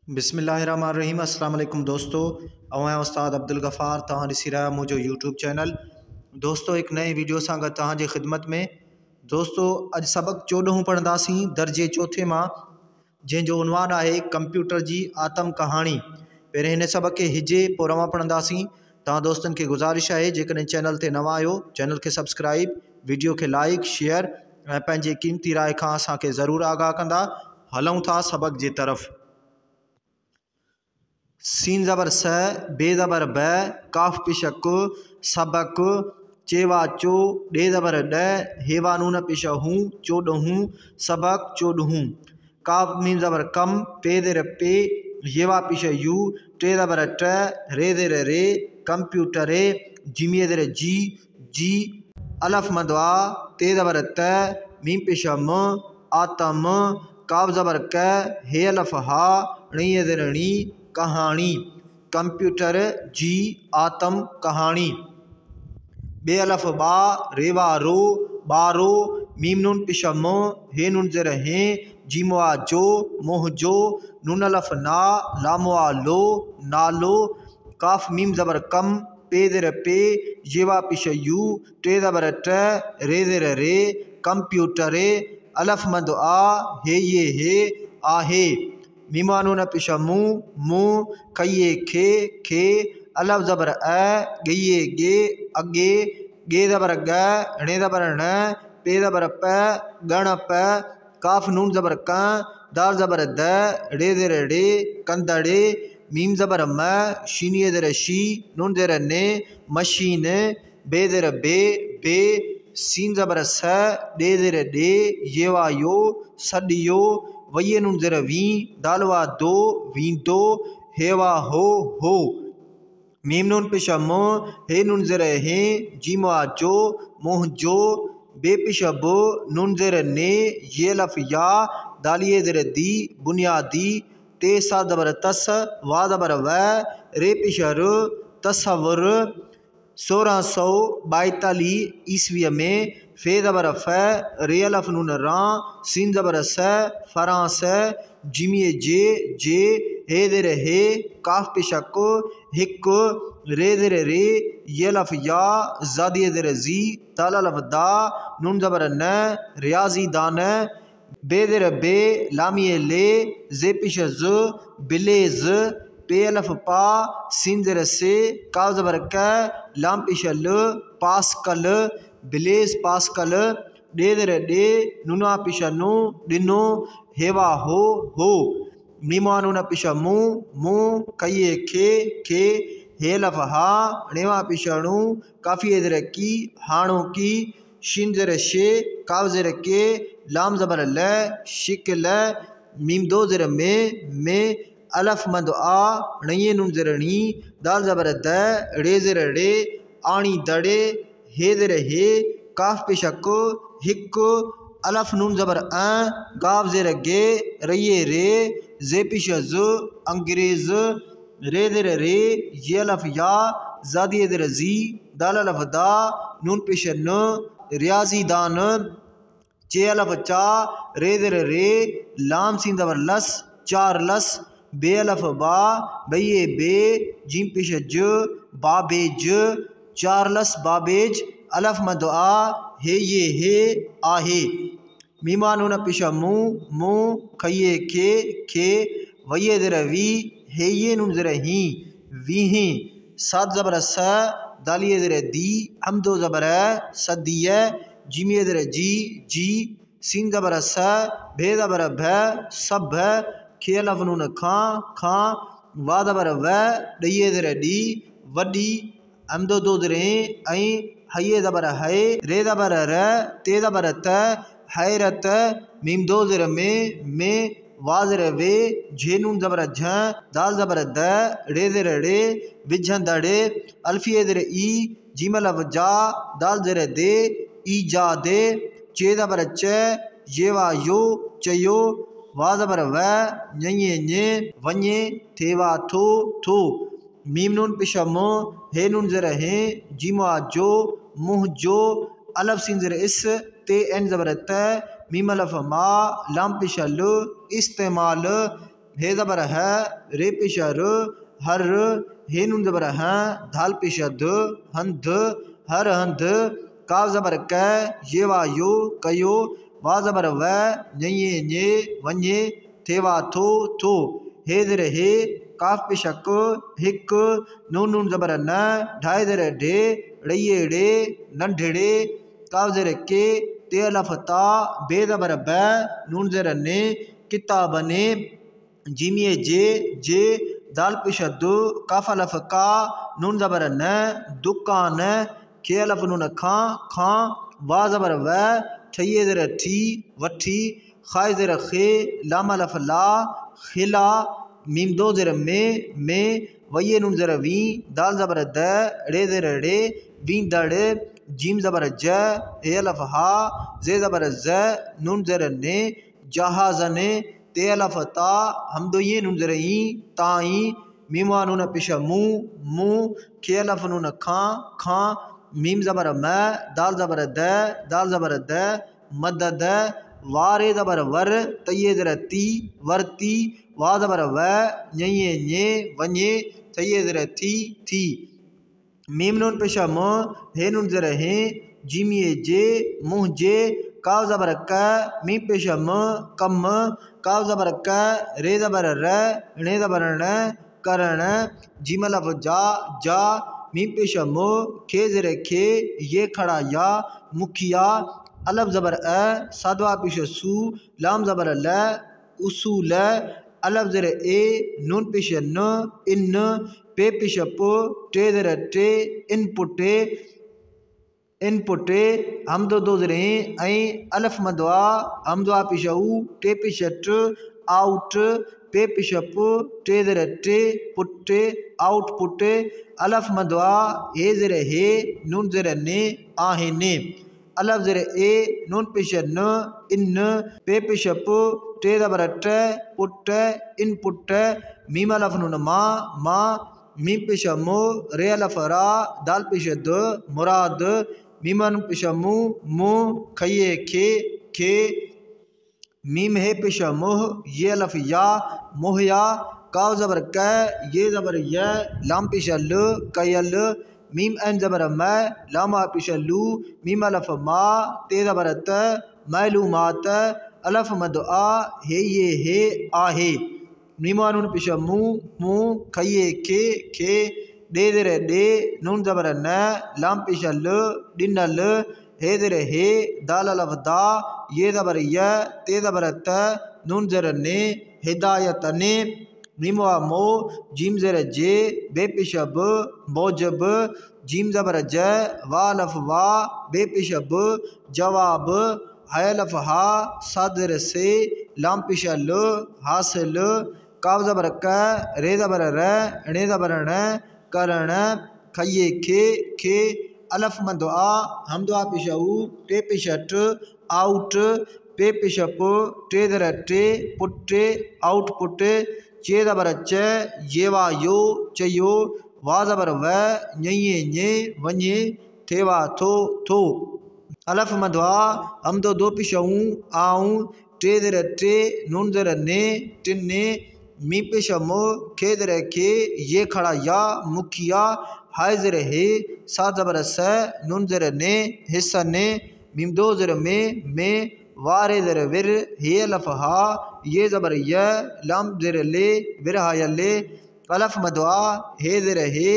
बिस्मिल्लाहिर्रहमानिर्रहीम। अस्सलाम वालेकुम दोस्तों, मैं उस्ताद अब्दुल गफ़ार तव्हां ॾिसी रहिया मुंहिंजो यूट्यूब चैनल। दोस्तों, एक नई वीडियो सां गॾु तव्हांजे ख़िदमत में। दोस्तों, अॼु सबक़ 14 पढ़ंदासीं दर्जे चौथे मां, जंहिंजो उनवान आहे कंप्यूटर जी आतम कहाणी। पहिरें हिन सबक़ खे हिजे पोइ रवां पढ़ंदासीं। तव्हां दोस्तनि खे गुज़ारिश आहे, जेकॾहिं चैनल ते नवां आहियो चैनल खे सब्सक्राइब, वीडियो खे लाइक शेयर ऐं पंहिंजे क़ीमती राय खां असांखे ज़रूरु आगाह कंदा। हलूं था सबक़ जे तरफ़। सीन ज़बर स, बे ज़बर ब, काफ पिशक सबक, चेवा चो, डे ज़बर ड, हेवा नून पिश हूँ, चोॾहूं सबक चोॾहूं। काफ मीम ज़बर कम, पे ज़ेर पे, येवा पिश यू, टे ज़बर ट, रे ज़ेर रे, कंप्यूटरे, जिमी ज़ेर जी, जी अलफ मदवा, ते ज़बर त, मीम पिश म, आतम, काफ ज़बर क, हे अलफ हा, णी ज़ेर णी, कहानी। कंप्यूटर जी आतम कहानी। बे अलफ बा, रेवा रो, बारो, मीम नून पिश म, हे नून ज़ेर हे, जीमवा जो, मोह जो, नून अलफ ना, लामवा लो, नालो। काफ मीम ज़बर कम, पे ज़ेर पे, येवा पिश यू, टे ज़बर ट, रे ज़ेर रे, कंप्यूटरे, अलफ मद आ, हे ये हे, आहे। मीमा नून पिश मू, मू, खइए खे, अलफ ज़बर अ, गइए गे, अगे, गे ज़बर ग, णे ज़बर ण, पे ज़बर प, गण प। काफ नून ज़बर क, दाल ज़बर द, ड़े ज़ेर ड़े, कंदड़े, मीम ज़बर म, शीनिए ज़ेर शी, नून ज़ेर ने, मशीन, बे ज़ेर बे, सीन ज़बर स, डे ज़ेर डे, येवा यो, सडियो, वइये नून ज़ेर वी, दालवा दो, वींदो, हेवा हो। मीम नून पिश मो, हे नून ज़ेर हे, जीमवा जो, मोह जो, बे पिश बो, नून ज़ेर ने, ये लफ या, दालिये ज़ेर दी, बुनियादी, ते सा ज़बर तस, वा ज़बर व, रे पिश र, तसव्वुर। 1642 ईस्वीअ में, फे ज़बर फ, रे अलफ नून रा, सीन ज़बर स, फरांस, जिमिए जे, हे ज़ेर हे, काफ पिशक हिक, रे ज़ेर रे, ये लफ या, ज़ादिए ज़ेर जी, दाल अलफ दा, नून ज़बर न, रियाजी दान, बे ज़ेर बे, लामिए ले, जे पिश ज, बिलेज, पे अलफ पा, सीन ज़ेर से, काफ ज़बर क, लाम पिश ल, पास्कल, बिलेज पास्कल, डे ज़ेर डे, नूना पिश नु, डिनो, हेवा हो। मीमा नून पिश मू, मू, खइए खे, हे लफ हा, णेवा पिश णु, काफिए ज़ेर की, हाणो की, शीन ज़ेर शे, काफ ज़ेर के, लाम ज़बर ल, शिकल, मीम दो ज़ेर में, अलफ मद आ, णइये नून ज़ेर णी, दाल ज़बर द, ड़े ज़ेर ड़े, आणी दड़े, हे ज़ेर हे, काफ पिशक हिक, अलफ नून ज़बर अ, गाफ ज़ेर गे, रइये रे, जे पिश ज, अंग्रेज, रे ज़ेर रे, ये अलफ या, ज़ादिए ज़ेर जी, दाल अलफ दा, नून पिश न, रियाजी दान, चे अलफ चा, रे ज़ेर रे, लाम सीन ज़बर लस, चार लस, बे अलफ बा, बइये बे, जीम पिश ज, बाबेज, चार लस बाबेज, अलफ मद आ, हे ये हे, आहे। मीमा नून पिश मू, मू, खइए खे, वइये ज़ेर वी, हे ये नून ज़ेर ही, वीही, सात ज़बर स, दालिए ज़ेर दी, हमदो ज़बर सदिय, जिमिए ज़ेर जी, सीन ज़बर स, भे ज़बर भ, सब, खे अलफ नून खां, वा ज़बर व, ॾइये ज़ेर डी, वडी, हमदो दो ज़ेर ऐं, हइये ज़बर है, रे ज़बर र, ते ज़बर त, हैरत, मीम दो ज़ेर में, वा ज़ेर वे, झे नून ज़बर झ, दाल ज़बर द, ड़े ज़ेर ड़े, विझंदड़, अल्फिए ज़ेर ई, जीम अलफ जा, दाल ज़ेर दे, ईजादे, चे ज़बर च, येवा यो, चयो, वा ज़बर व, ञइये ञे, वञे, थेवा थो। मीम नून पिश मो, हे नून ज़ेर हे, जीमा जो, मुँह जो, अलफ सीन ज़ेर इस, ते एन ज़बर त, मीम अलफ मा, लाम पिश ल, इस्तेमाल, हे ज़बर है रे पेश र हर हे नून ज़बर है धाल पेश ध हंध हर हंध काफ ज़बर क ये वा यो कयो वा ज़बर व ये ने वन्ये थे वा थो हे ज़र हे काफ पेश क हिक नून नून ज़बर न ढाई ज़र ढे ड़िये ड़े नंढड़े काफ ज़र के ते अलफ ता बे ज़बर ब नून ज़र ने किताबने जिमिए जे दाल पेश दो काफ अलफ का नून ज़बर न दुकान खे अलफ नून खां वा ज़बर व ठइये ज़र ठी वठी खाए ज़र खे लाम अलफ ला खिला मीम दो ज़र में वये नून ज़र वी दाल ज़बर द ड़े ज़र ड़े वी दड़ जीम ज़बर ज ए अलफ हा जे ज़बर ज नून ज़र ने जहाज़ने ते अलफ ता हम दो ये नून ज़र ई ताई मीमा नून पेश मू खे अलफ नून खां मीम ज़बर म दाल ज़बर द मदद वारे ज़बर वर तये ज़र ती वरती वा ज़बर व ये ने वन्ये तये ज़र थी मीम नून पेश म हे नून ज़र हे जिमिए जे मुँह जे काव ज़बर क मीम पेश म कम काव ज़बर क रे ज़बर र णे ज़बर न करण जिम अलफ जा मीम पेश मो खे ज़र खे ये खड़ा या मुखिया अलफ ज़बर अ सादवा पेश सू लाम ज़बर ल उसूल अलफ ज़र ए नून पेश न इन पे पेश पो टे ज़र टे इनपुटे हम दो ज़र ऐं अलफ मदवा हम दुआ पेश ऊ टे पेश ट आउट पे पेश पो टे ज़र टे पुटे आउटपुट अलफ मदवा हे ज़र हे नून ज़र ने आहे ने अलफ ज़र ए नून पेश न इन पे पेश पो टे ज़बर ट पुट इनपुट मीम अलफ नून मा मीम पेश मो रे अलफ रा दाल पेश द मुराद मीम नून पेश मु खये खे मीम हे पेश मोह ये अलफ या मोहया काव ज़बर क ये ज़बर य लाम पेश ल कयल मीम एन ज़बर म लामा पेश लू मीम अलफ मा ते ज़बर त मालूमात अलफ मद आ हे ये हे आहे मीमा नून पेश मू खये खे डे ज़र डे नून ज़बर न लाम पेश ल डिनल हे ज़र हे दाल अलफ दा ये ज़बर य ते ज़बर त नून ज़र ने हिदायत ने मीमवा मो जीम ज़र जे बे पेश ब मौजब जीम ज़बर ज वा अलफ वा बे पेश ब जवाब हाय अलफ हा सादर से लाम पेश ल हासिल काव ज़बर क रे ज़बर र णे ज़बर न करण खये खे अलफ मदआ हम दुआ पेश ऊ टे पेश ट आउट पे पेश पो टे ज़र टे पुटे आउटपुट चे ज़बर च ये वा यो चयो वा ज़बर व ये ने वन्ये थे वा थो अलफ मदवा हम दो पेश ऊ आऊँ टे ज़र टे नून ज़र ने टिन्ने मी पेश मो खे ज़र खे ये खड़ा या मुखिया हाय ज़र हे सा ज़बर स नून ज़र ने हिस्सा ने मीम दो ज़र में वारे ज़र विर हे अलफ हा ये ज़बर य लाम ज़र ले विर हाय ले अलफ मदवा हे ज़र हे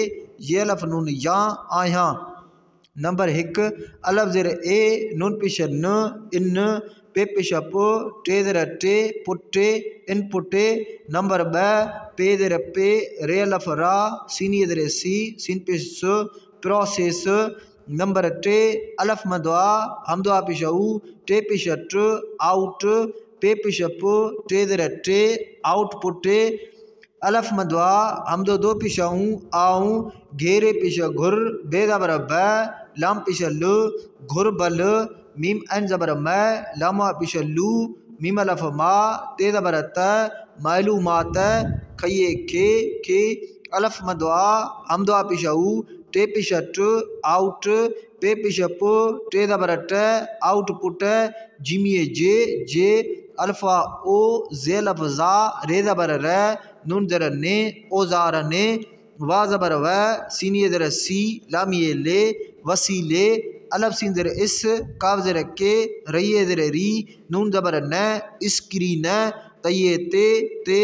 ये अलफ नून या आया नंबर हिक अलफ ज़र ए नून पेश न इन पे पेश पो टे ज़र टे पुटे इनपुटे नंबर ब पे ज़र पे रे अलफ रा सीनी ज़र सी सीन पेश प्रोसेस नंबर टे अलफ मदवा हम दुआ पेश ऊ टे पेश ट आउट पे पेश पो टे ज़र टे आउटपुट अलफ मदवा हम दो पेश ऊ आऊँ घेरे पेश घुर बे ज़बर ब लाम पेश ल घुर बल मीम एन ज़बर म लामा पेश लू मीम अलफ मा ते ज़बर त मालूमात खये खे अलफ मदवा हम दुआ पेश ऊ टे पेश ट आउट पे पेश पो टे ज़बर ट आउटपुट जिमिए जे अल्फा ओ ज़े लफ़ ज़ा रे ज़बर र नून ज़र ने औज़ार ने वा ज़बर व सीन ज़र सी लाम ये ले वसीले अलफ सीन ज़र इस काफ ज़र के रही ज़र री नून ज़बर न इस्क्री न तये ते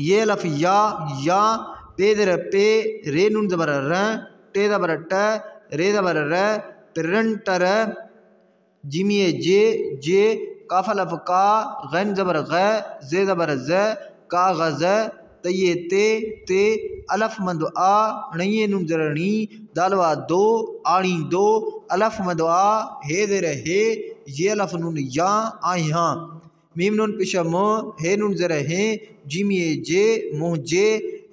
ये लफ या पे ज़र पे रे नून ज़बर र टे ज़बर ट रे ज़बर र प्रिंटर जिमिए जे काफ लफ का गैन ज़बर ग जे ज़बर ज कागज़ तये ते अलफ मंद आ णये नून ज़रणी दालवा दो आणी दो अलफ मंद आ हे ज़र हे ये अलफ नून या आया मीम नून पिशम हे नून ज़र हे जिमिए जे मुँह जे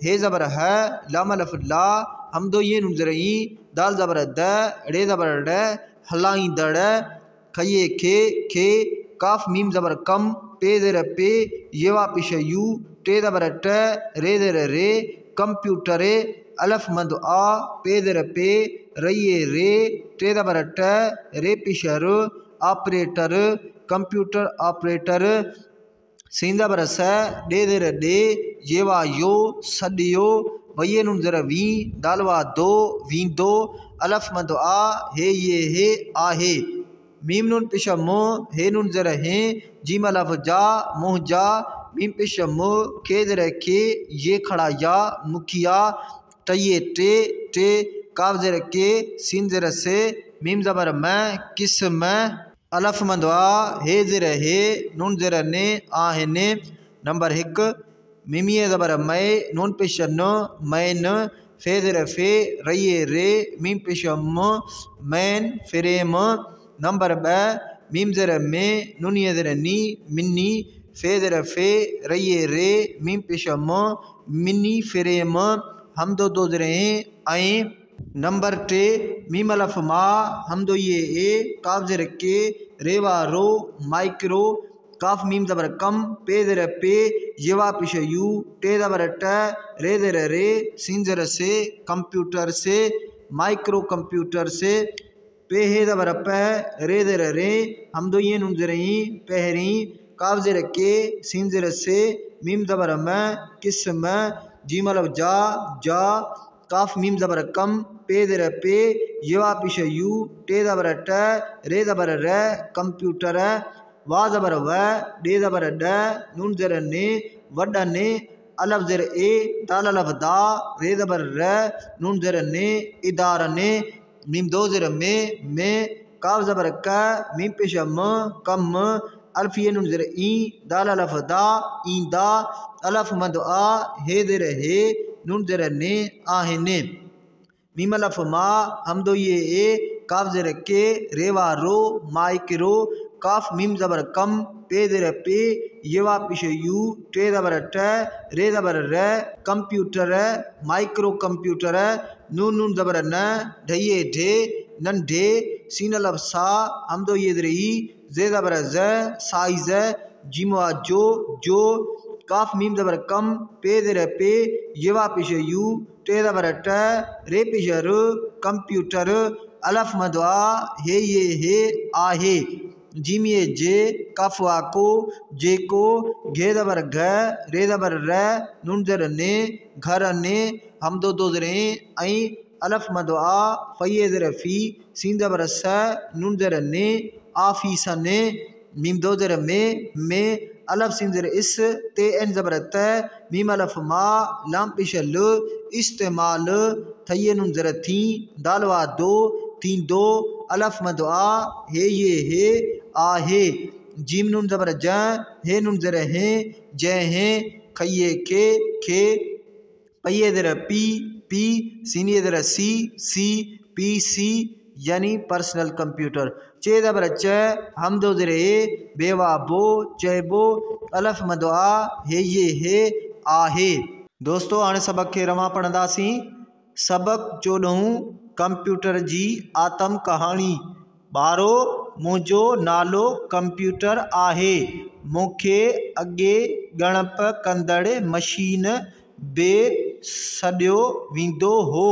हे ज़बर है लाम अलफ ला हम दो ये नून ज़रई दाल ज़बर द रे ज़बर ड हलाई दड़ खये खे काफ मीम ज़बर कम पे ज़र पे ये वापिश यू टे ज़बर ट रे ज़र रे कंप्यूटरे अलफ मंद आ पे ज़र पे रये रे टे ज़बर ट रे पिशर ऑपरेटर कंप्यूटर ऑपरेटर सीन ज़बर स डे ज़र डे ये वा यो सदियो वये नून ज़र वी दालवा दो वी दो अलफ मंद आ हे ये हे आहे मीम नून पिशा मो हे नून ज़र हे जीम अलफ जा मुँह जा मीम पिशा मो के ज़र के ये खड़ा या मुखिया तये टे काफ ज़र के सीन ज़र से मीम ज़बर मैं किस मैं अलफ मंदवा हे ज़र हे नून ज़र ने आहे ने नंबर 1 मिमिए ज़बर मै नून पेश न मैन फे ज़र फे रये रे मीम पेश म मैन फ्रेम नंबर 2 मीम ज़र में नूनिए ज़र नी मिन्नी फे ज़र फे रये रे मीम पेश म मिन्नी फ्रेम हम दो ज़र आए नंबर 3 मीम अलफ मा हम दो ये ए काफ ज़र के रेवा रो माइक्रो काफ मीम ज़बर कम पे ज़र पे येवा पिश यू टे ज़बर ट रे ज़र रे सीन ज़र से कंप्यूटर से माइक्रो कंप्यूटर से पे हे ज़बर पे रे ज़र रे हम दो ये नून ज़रई पहरी काफ ज़र के सीन ज़र से मीम ज़बर में किस में जीम अलफ जा काफ मीम ज़बर कम पे ज़र पे येवा पिश यू टे ज़बर ट रे ज़बर र कंप्यूटर वा ज़बर व डे ज़बर ड नून ज़र ने वड ने अलफ ज़र ए दाल अलफ दा रे ज़बर र नून ज़र ने इदार ने मीम दो ज़र में काफ ज़बर क मीम पेश म कम अल्फ ये नून ज़र ई दाल अलफ दा ईंदा अलफ मद आ हे ज़र हे नून ज़र ने आहे ने मीम अलफ मा हम दो ये ए काफ ज़र के रेवा रो माइक्रो काफ मीम ज़बर कम पे ज़र पे येवा पिश यू टे ज़बर ट रे ज़बर र कंप्यूटर माइक्रो कंप्यूटर नून ज़बर न ढये ढे नंढे सीन अलफ सा हम दो ये ज़र ई जे ज़बर ज साइज जिमवा जो काफ मीम ज़बर कम पे ज़र पे येवा पिश यू टे ज़बर ट रे पिश र कंप्यूटर अलफ मदवा हे ये हे आहे जिमिए जे कफवा को जे को घे ज़बर घ रे ज़बर र नून ज़र ने घर ने हम दो ज़र आई अलफ मदवा फ़ये ज़र फ़ी सीन ज़बर स नून ज़र ने आफीस ने मीम दो ज़र में अलफ सीन ज़र इस ते एन ज़बर त मीम अलफ मा लाम पेश ल इस्तेमाल थये नून ज़र थी दालवा दो तीन दो अलफ मदवा हे ये हे आहे जीम नून ज़बर ज हे नून ज़र हे जय हे खये खे पये ज़र पी सीनिए ज़र सी पी यानी पर्सनल कंप्यूटर चे ज़बर च हम दो ज़र ए बेवा बो चैबो अलफ मदवा हे ये हे आहे। दोस्तों हाणे सबक खे रवां पढ़ंदासीं। सबक 14 कंप्यूटर जी आतम कहाणी। ॿारो मुंहिंजो नालो कंप्यूटर आहे। मूंखे अॻे ॻणप कंदड़ मशीन बि सॾियो वेंदो हो।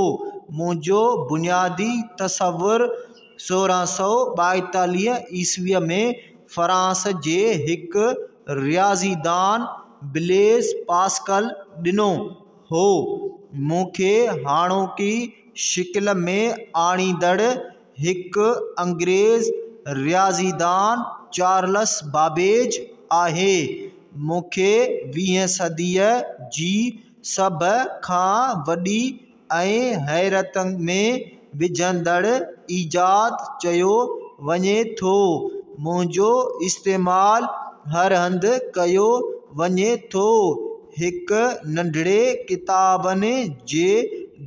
मुंहिंजो बुनियादी तसवुरु 1642 ईस्वीअ में फ्रांस जे हिकु रियाज़ीदान ब्लेज़ पास्कल ॾिनो हो। मूंखे हाणोकी शिकिल में आणींदड़ हिकु अंग्रेज़ रियाज़ीदान चार्ल्स बाबेज आहे। मूंखे 20वीं सदीअ जी सभ खां वॾी ऐं हैरत में विझंदड़ ईजाद चयो वञे थो। मुंहिंजो इस्तेमालु हर हंधि कयो वञे थो। हिकु नंढिड़े किताबनि जे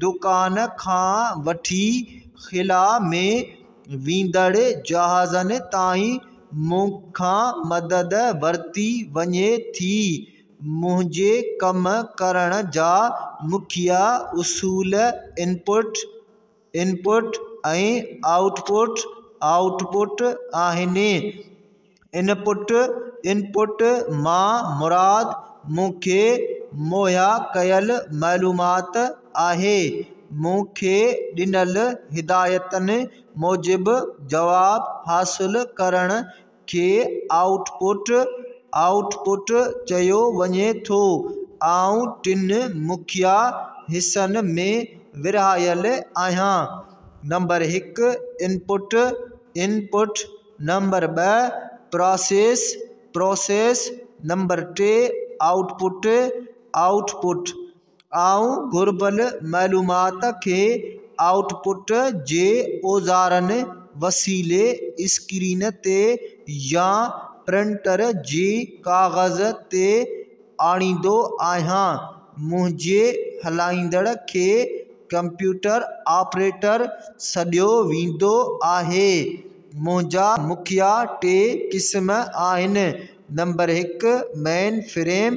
दुकान खां वठी ख़िला में वेंदड़ जहाज़नि ताईं मूंखां मदद वरिती वञे थी। मुंहिंजे कम करण जा मुख्य उसूल इनपुट ऐं आउटपुट आहिनि। इनपुट मां मुराद मूंखे मुहैया कयल मालूमात आहे। मूंखे ॾिनल हिदायतनि मूजिबि जवाब हासिल करण खे आउटपुट चयो वञे थो। आउं 3 मुख्य हिस्सनि में विरहायल आहियां। Number 1 input, number 2 process, number 3 output. आउं घुर्बल मालूमात खे आउटपुट जे औज़ारनि वसीले स्क्रीन ते या प्रिंटर जे काग़ज़ ते आणींदो आहियां। मुंहिंजे हलाईंदड़ खे कंप्यूटर ऑपरेटर सॾियो वेंदो आहे। मुंहिंजा मुख्य 3 क़िस्म आहिनि। Number 1 main frame,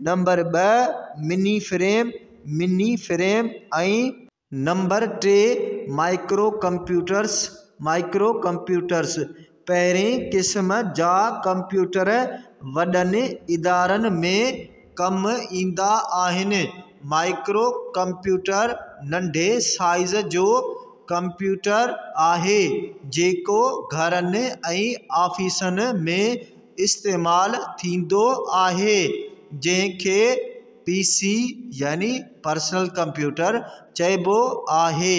number 2 mini frame ऐं नंबर 3 माइक्रो कंप्यूटर्स। पहिरें क़िस्म जा कंप्यूटर वॾनि इदारनि में कमु ईंदा आहिनि। माइक्रो कंप्यूटर नंढे साइज़ जो कंप्यूटर आहे जेको घरनि ऐं ऑफिसनि में इस्तेमालु थींदो आहे, जंहिंखे PC यानी पर्सनल कंप्यूटर चइबो आहे।